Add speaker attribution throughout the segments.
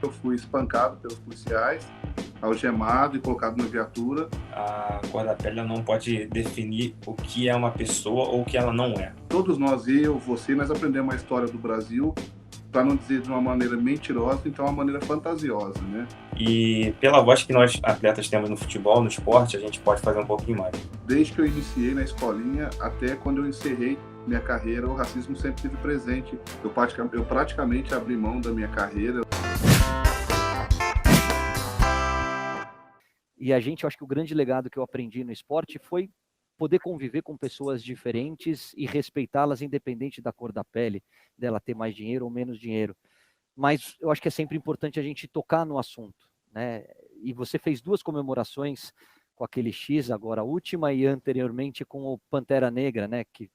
Speaker 1: eu fui espancado pelos policiais, algemado e colocado na viatura.
Speaker 2: A cor da pele não pode definir o que é uma pessoa ou o que ela não é.
Speaker 1: Todos nós, eu, você, nós aprendemos a história do Brasil, para não dizer de uma maneira mentirosa, então uma maneira fantasiosa, né?
Speaker 2: E pela voz que nós atletas temos no futebol, no esporte, a gente pode fazer um pouquinho mais.
Speaker 1: Desde que eu iniciei na escolinha até quando eu encerrei minha carreira, o racismo sempre esteve presente. Eu praticamente abri mão da minha carreira.
Speaker 3: E a gente, eu acho que o grande legado que eu aprendi no esporte foi poder conviver com pessoas diferentes e respeitá-las independente da cor da pele, dela ter mais dinheiro ou menos dinheiro. Mas eu acho que é sempre importante a gente tocar no assunto, né? E você fez 2 comemorações com aquele X, agora a última, e anteriormente com o Pantera Negra, né? Que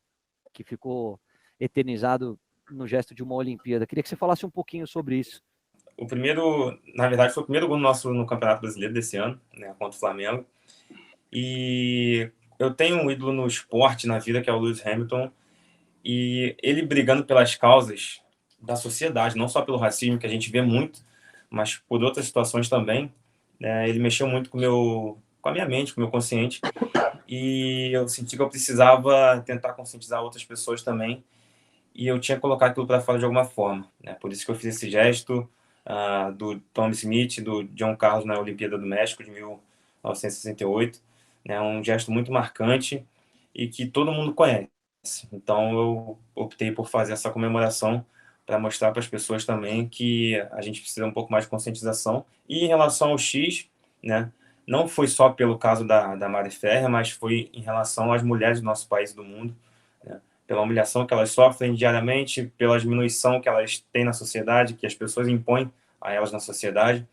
Speaker 3: ficou eternizado no gesto de uma Olimpíada. Queria que você falasse um pouquinho sobre isso.
Speaker 2: O primeiro, na verdade, foi o primeiro gol nosso no Campeonato Brasileiro desse ano, né, contra o Flamengo. E eu tenho um ídolo no esporte, na vida, que é o Lewis Hamilton, e ele brigando pelas causas da sociedade, não só pelo racismo, que a gente vê muito, mas por outras situações também. Ele mexeu muito com a minha mente, com o meu consciente, e eu senti que eu precisava tentar conscientizar outras pessoas também, e eu tinha que colocar aquilo para fora de alguma forma, né? Por isso que eu fiz esse gesto do Tom Smith, do John Carlos na Olimpíada do México de 1968, né? Um gesto muito marcante e que todo mundo conhece. Então eu optei por fazer essa comemoração para mostrar para as pessoas também que a gente precisa um pouco mais de conscientização. E em relação ao X, né? Não foi só pelo caso da Mari Ferrer, mas foi em relação às mulheres do nosso país e do mundo, né? Pela humilhação que elas sofrem diariamente, pela diminuição que elas têm na sociedade, que as pessoas impõem a elas na sociedade.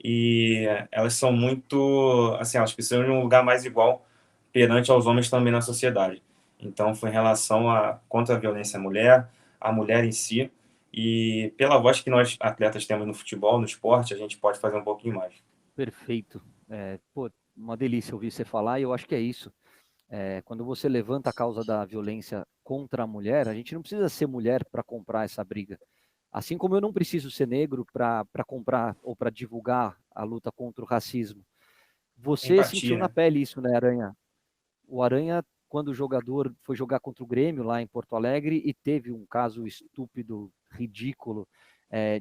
Speaker 2: E elas são muito, assim, elas precisam de um lugar mais igual perante aos homens também na sociedade. Então, foi em relação contra a violência à mulher, a mulher em si, e pela voz que nós atletas temos no futebol, no esporte, a gente pode fazer um pouquinho mais.
Speaker 3: Perfeito. Pô, uma delícia ouvir você falar, e eu acho que é isso. Quando você levanta a causa da violência contra a mulher, a gente não precisa ser mulher para comprar essa briga. Assim como eu não preciso ser negro para comprar ou para divulgar a luta contra o racismo. Você
Speaker 2: Empatia,
Speaker 3: sentiu na
Speaker 2: né?
Speaker 3: pele isso, né, Aranha? O Aranha, quando o jogador foi jogar contra o Grêmio lá em Porto Alegre e teve um caso estúpido, ridículo,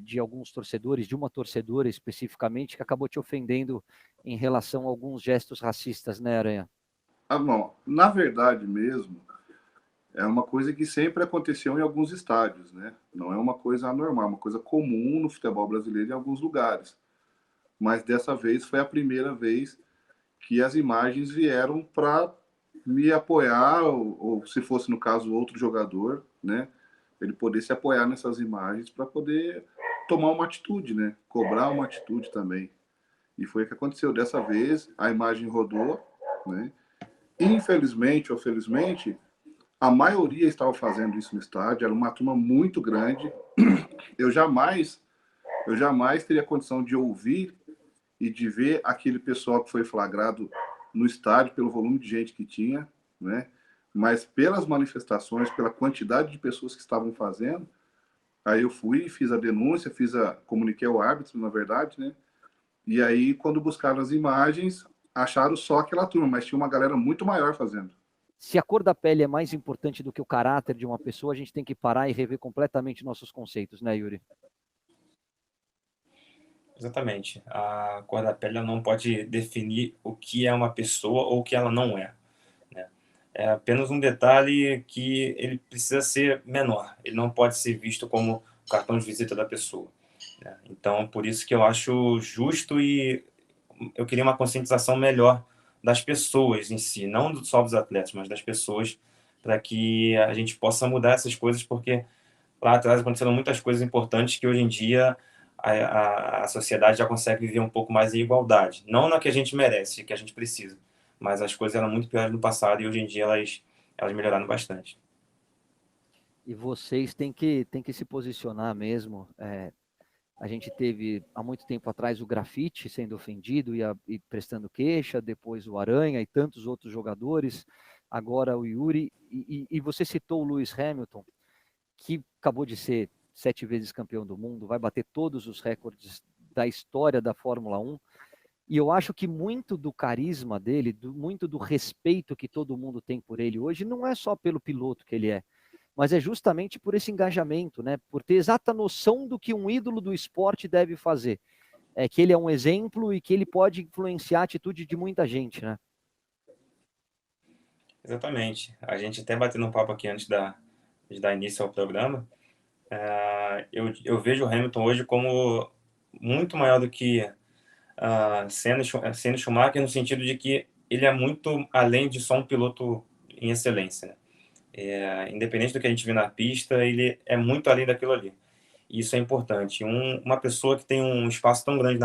Speaker 3: de alguns torcedores, de uma torcedora especificamente, que acabou te ofendendo em relação a alguns gestos racistas, né, Aranha?
Speaker 1: Bom, na verdade mesmo, é uma coisa que sempre aconteceu em alguns estádios, né? Não é uma coisa anormal, é uma coisa comum no futebol brasileiro em alguns lugares. Mas dessa vez foi a primeira vez que as imagens vieram para me apoiar, ou se fosse no caso outro jogador, né? Ele poder se apoiar nessas imagens para poder tomar uma atitude, né? Cobrar uma atitude também. E foi o que aconteceu dessa vez. A imagem rodou, né? Infelizmente ou felizmente, a maioria estava fazendo isso no estádio. Era uma turma muito grande. Eu jamais, eu jamais teria condição de ouvir e de ver aquele pessoal que foi flagrado no estádio pelo volume de gente que tinha, né? Mas pelas manifestações, pela quantidade de pessoas que estavam fazendo, aí eu fui, fiz a denúncia, comuniquei ao árbitro, na verdade, né? E aí, quando buscaram as imagens, acharam só aquela turma, mas tinha uma galera muito maior fazendo.
Speaker 3: Se a cor da pele é mais importante do que o caráter de uma pessoa, a gente tem que parar e rever completamente nossos conceitos, né, Yuri?
Speaker 2: Exatamente. A cor da pele não pode definir o que é uma pessoa ou o que ela não é, né? É apenas um detalhe que ele precisa ser menor. Ele não pode ser visto como o cartão de visita da pessoa, né? Então, por isso que eu acho justo e eu queria uma conscientização melhor das pessoas em si, não só dos atletas, mas das pessoas, para que a gente possa mudar essas coisas, porque lá atrás aconteceram muitas coisas importantes que hoje em dia a sociedade já consegue viver um pouco mais em igualdade. Não na que a gente merece, que a gente precisa, mas as coisas eram muito piores no passado e hoje em dia elas melhoraram bastante.
Speaker 3: E vocês têm que se posicionar mesmo. A gente teve há muito tempo atrás o Grafite sendo ofendido e prestando queixa, depois o Aranha e tantos outros jogadores, agora o Yuri. E você citou o Lewis Hamilton, que acabou de ser 7 vezes campeão do mundo, vai bater todos os recordes da história da Fórmula 1, e eu acho que muito do carisma dele, muito do respeito que todo mundo tem por ele hoje, não é só pelo piloto que ele é, mas é justamente por esse engajamento, né? Por ter exata noção do que um ídolo do esporte deve fazer. É que ele é um exemplo e que ele pode influenciar a atitude de muita gente, né?
Speaker 2: Exatamente. A gente até batendo um papo aqui antes de dar início ao programa, eu vejo o Hamilton hoje como muito maior do que Senna e Schumacher, no sentido de que ele é muito além de só um piloto em excelência, né? Independente do que a gente vê na pista, ele é muito além daquilo ali. E isso é importante. Uma pessoa que tem um espaço tão grande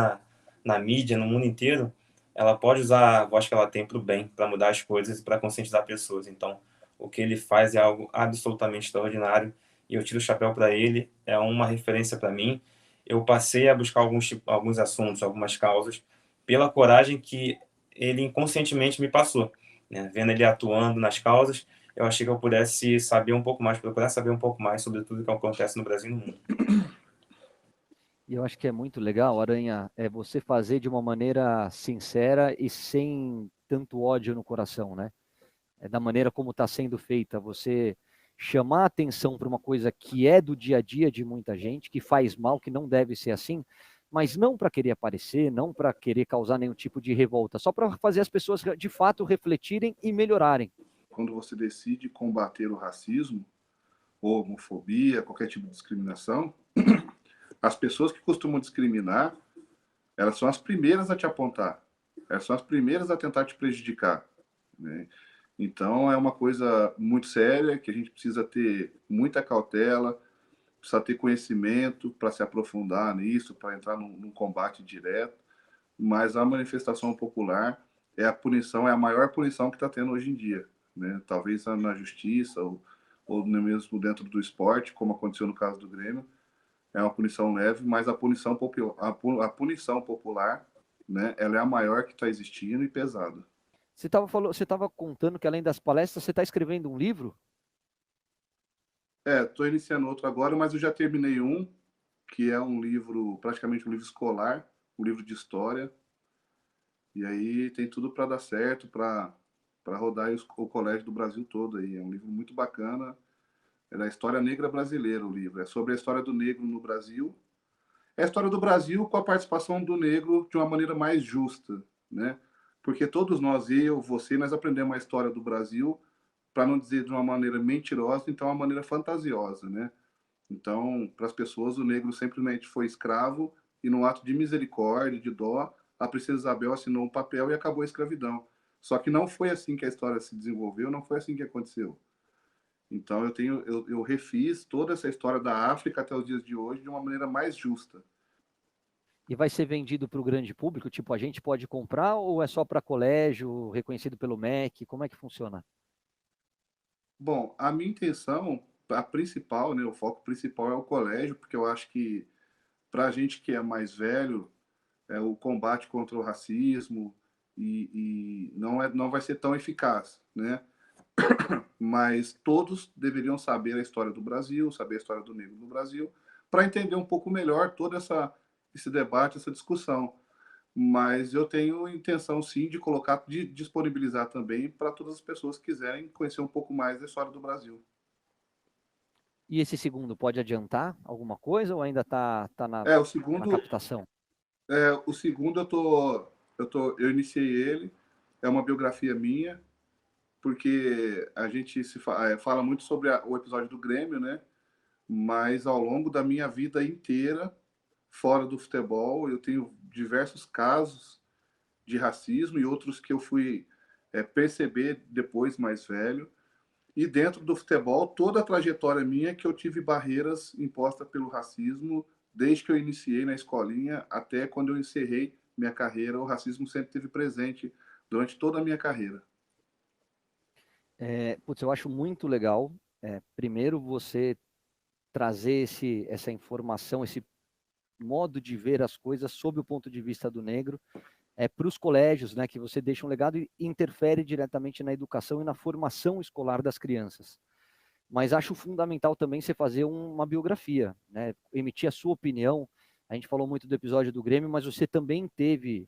Speaker 2: na mídia, no mundo inteiro, ela pode usar a voz que ela tem para o bem, para mudar as coisas e para conscientizar pessoas. Então, o que ele faz é algo absolutamente extraordinário e eu tiro o chapéu para ele, é uma referência para mim. Eu passei a buscar alguns assuntos, algumas causas, pela coragem que ele inconscientemente me passou, né? Vendo ele atuando nas causas, eu achei que eu pudesse saber um pouco mais, procurar saber um pouco mais sobre tudo que acontece no Brasil e no mundo.
Speaker 3: E eu acho que é muito legal, Aranha, é você fazer de uma maneira sincera e sem tanto ódio no coração, né? É da maneira como está sendo feita, você chamar a atenção para uma coisa que é do dia a dia de muita gente, que faz mal, que não deve ser assim, mas não para querer aparecer, não para querer causar nenhum tipo de revolta, só para fazer as pessoas de fato refletirem e melhorarem.
Speaker 1: Quando você decide combater o racismo, ou homofobia, qualquer tipo de discriminação, as pessoas que costumam discriminar, elas são as primeiras a te apontar, elas são as primeiras a tentar te prejudicar, né? Então, é uma coisa muito séria, que a gente precisa ter muita cautela, precisa ter conhecimento para se aprofundar nisso, para entrar num combate direto, mas a manifestação popular é a punição, é a maior punição que está tendo hoje em dia, né? Talvez na justiça ou mesmo dentro do esporte, como aconteceu no caso do Grêmio, é uma punição leve, mas a punição popular, a punição popular, né? Ela é a maior que está existindo e pesada.
Speaker 3: Você estava contando que além das palestras, você está escrevendo um livro?
Speaker 1: Estou iniciando outro agora, mas eu já terminei um, que é um livro, praticamente um livro escolar, um livro de história. E aí tem tudo para dar certo, para rodar o colégio do Brasil todo aí. É um livro muito bacana. É da história negra brasileira o livro. É sobre a história do negro no Brasil. É a história do Brasil com a participação do negro de uma maneira mais justa, né? Porque todos nós, eu, você, nós aprendemos a história do Brasil, para não dizer de uma maneira mentirosa, então uma maneira fantasiosa, né? Então, para as pessoas, o negro simplesmente foi escravo e, no ato de misericórdia, de dó, a princesa Isabel assinou um papel e acabou a escravidão. Só que não foi assim que a história se desenvolveu, não foi assim que aconteceu. Então, eu refiz toda essa história da África até os dias de hoje de uma maneira mais justa.
Speaker 3: E vai ser vendido para o grande público? Tipo, a gente pode comprar ou é só para colégio, reconhecido pelo MEC? Como é que funciona?
Speaker 1: Bom, a minha intenção, a principal, né, o foco principal é o colégio, porque eu acho que para a gente que é mais velho, o combate contra o racismo e não vai ser tão eficaz, né? Mas todos deveriam saber a história do Brasil, saber a história do negro no Brasil, para entender um pouco melhor todo esse debate, essa discussão. Mas eu tenho intenção, sim, de colocar, de disponibilizar também para todas as pessoas que quiserem conhecer um pouco mais da história do Brasil.
Speaker 3: E esse segundo pode adiantar alguma coisa ou ainda está
Speaker 1: É,
Speaker 3: na captação?
Speaker 1: o segundo eu iniciei ele, é uma biografia minha, porque a gente fala muito sobre o episódio do Grêmio, né? Mas ao longo da minha vida inteira, fora do futebol, eu tenho diversos casos de racismo e outros que eu fui perceber depois mais velho. E dentro do futebol, toda a trajetória minha é que eu tive barreiras impostas pelo racismo, desde que eu iniciei na escolinha até quando eu encerrei minha carreira, o racismo sempre esteve presente durante toda a minha carreira.
Speaker 3: Putz, eu acho muito legal, primeiro, você trazer essa informação, esse modo de ver as coisas sob o ponto de vista do negro, para os colégios, né, que você deixa um legado e interfere diretamente na educação e na formação escolar das crianças. Mas acho fundamental também você fazer uma biografia, né, emitir a sua opinião, A gente falou muito do episódio do Grêmio, mas você também teve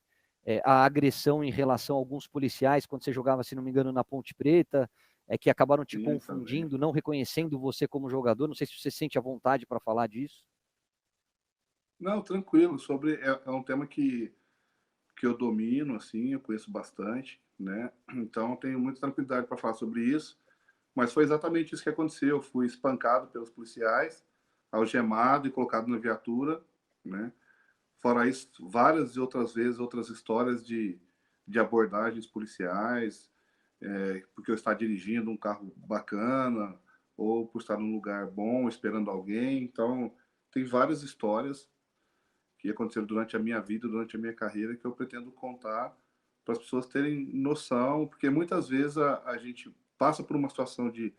Speaker 3: a agressão em relação a alguns policiais quando você jogava, se não me engano, na Ponte Preta, que acabaram te confundindo, não reconhecendo você como jogador. Não sei se você sente a vontade para falar disso.
Speaker 1: Não, tranquilo. É um tema que eu domino, assim, eu conheço bastante, né? Então, eu tenho muita tranquilidade para falar sobre isso. Mas foi exatamente isso que aconteceu. Eu fui espancado pelos policiais, algemado e colocado na viatura, né? Fora isso, várias e outras vezes, outras histórias de abordagens policiais, porque eu estava dirigindo um carro bacana, ou por estar num lugar bom, esperando alguém. Então, tem várias histórias que aconteceram durante a minha vida, durante a minha carreira, que eu pretendo contar para as pessoas terem noção, porque muitas vezes a gente passa por uma situação de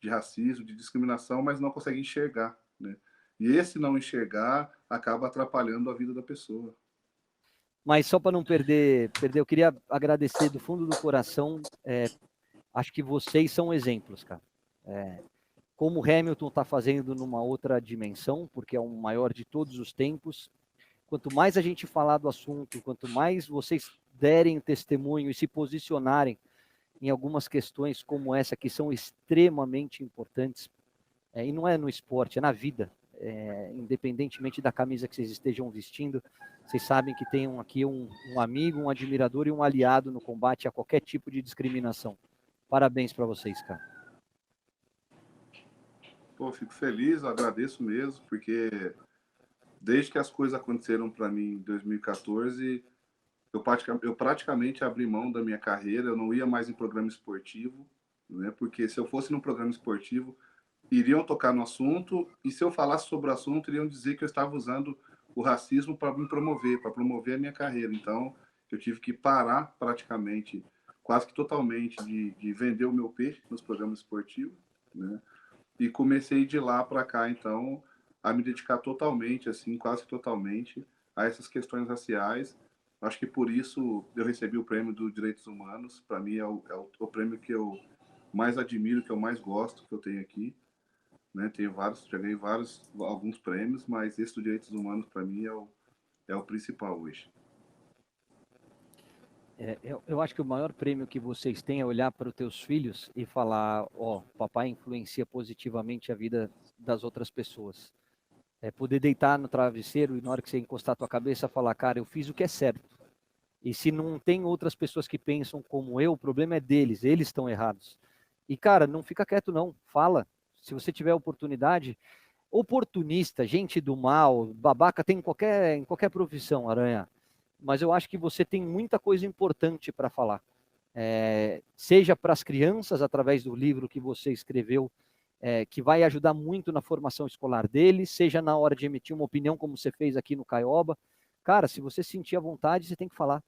Speaker 1: racismo, de discriminação, mas não consegue enxergar, né? E esse não enxergar acaba atrapalhando a vida da pessoa.
Speaker 3: Mas só para não perder, eu queria agradecer do fundo do coração. Acho que vocês são exemplos, cara. Como o Hamilton está fazendo numa outra dimensão, porque é o maior de todos os tempos. Quanto mais a gente falar do assunto, quanto mais vocês derem testemunho e se posicionarem em algumas questões como essa, que são extremamente importantes, e não é no esporte, é na vida, independentemente da camisa que vocês estejam vestindo, vocês sabem que tem aqui um amigo, um admirador e um aliado no combate a qualquer tipo de discriminação. Parabéns para vocês, cara.
Speaker 1: Pô, fico feliz, agradeço mesmo, porque desde que as coisas aconteceram para mim em 2014, eu praticamente abri mão da minha carreira, eu não ia mais em programa esportivo, né? Porque se eu fosse num programa esportivo, iriam tocar no assunto, e se eu falasse sobre o assunto, iriam dizer que eu estava usando o racismo para me promover, para promover a minha carreira. Então, eu tive que parar praticamente, quase que totalmente, de vender o meu peixe nos programas esportivos, né? E comecei de lá para cá, então, a me dedicar totalmente, assim, quase que totalmente, a essas questões raciais. Acho que por isso eu recebi o prêmio dos Direitos Humanos. Para mim é o prêmio que eu mais admiro, que eu mais gosto, que eu tenho aqui, né? Tenho vários, já ganhei alguns prêmios, mas esse dos Direitos Humanos para mim é o principal hoje.
Speaker 3: Eu acho que o maior prêmio que vocês têm é olhar para os teus filhos e falar, papai influencia positivamente a vida das outras pessoas. Poder deitar no travesseiro e na hora que você encostar a tua cabeça falar, cara, eu fiz o que é certo. E se não tem outras pessoas que pensam como eu, o problema é deles, eles estão errados. E, cara, não fica quieto não, fala. Se você tiver oportunidade, oportunista, gente do mal, babaca tem em qualquer profissão, Aranha. Mas eu acho que você tem muita coisa importante para falar. Seja para as crianças, através do livro que você escreveu, que vai ajudar muito na formação escolar deles, seja na hora de emitir uma opinião, como você fez aqui no Caioba. Cara, se você sentir a vontade, você tem que falar.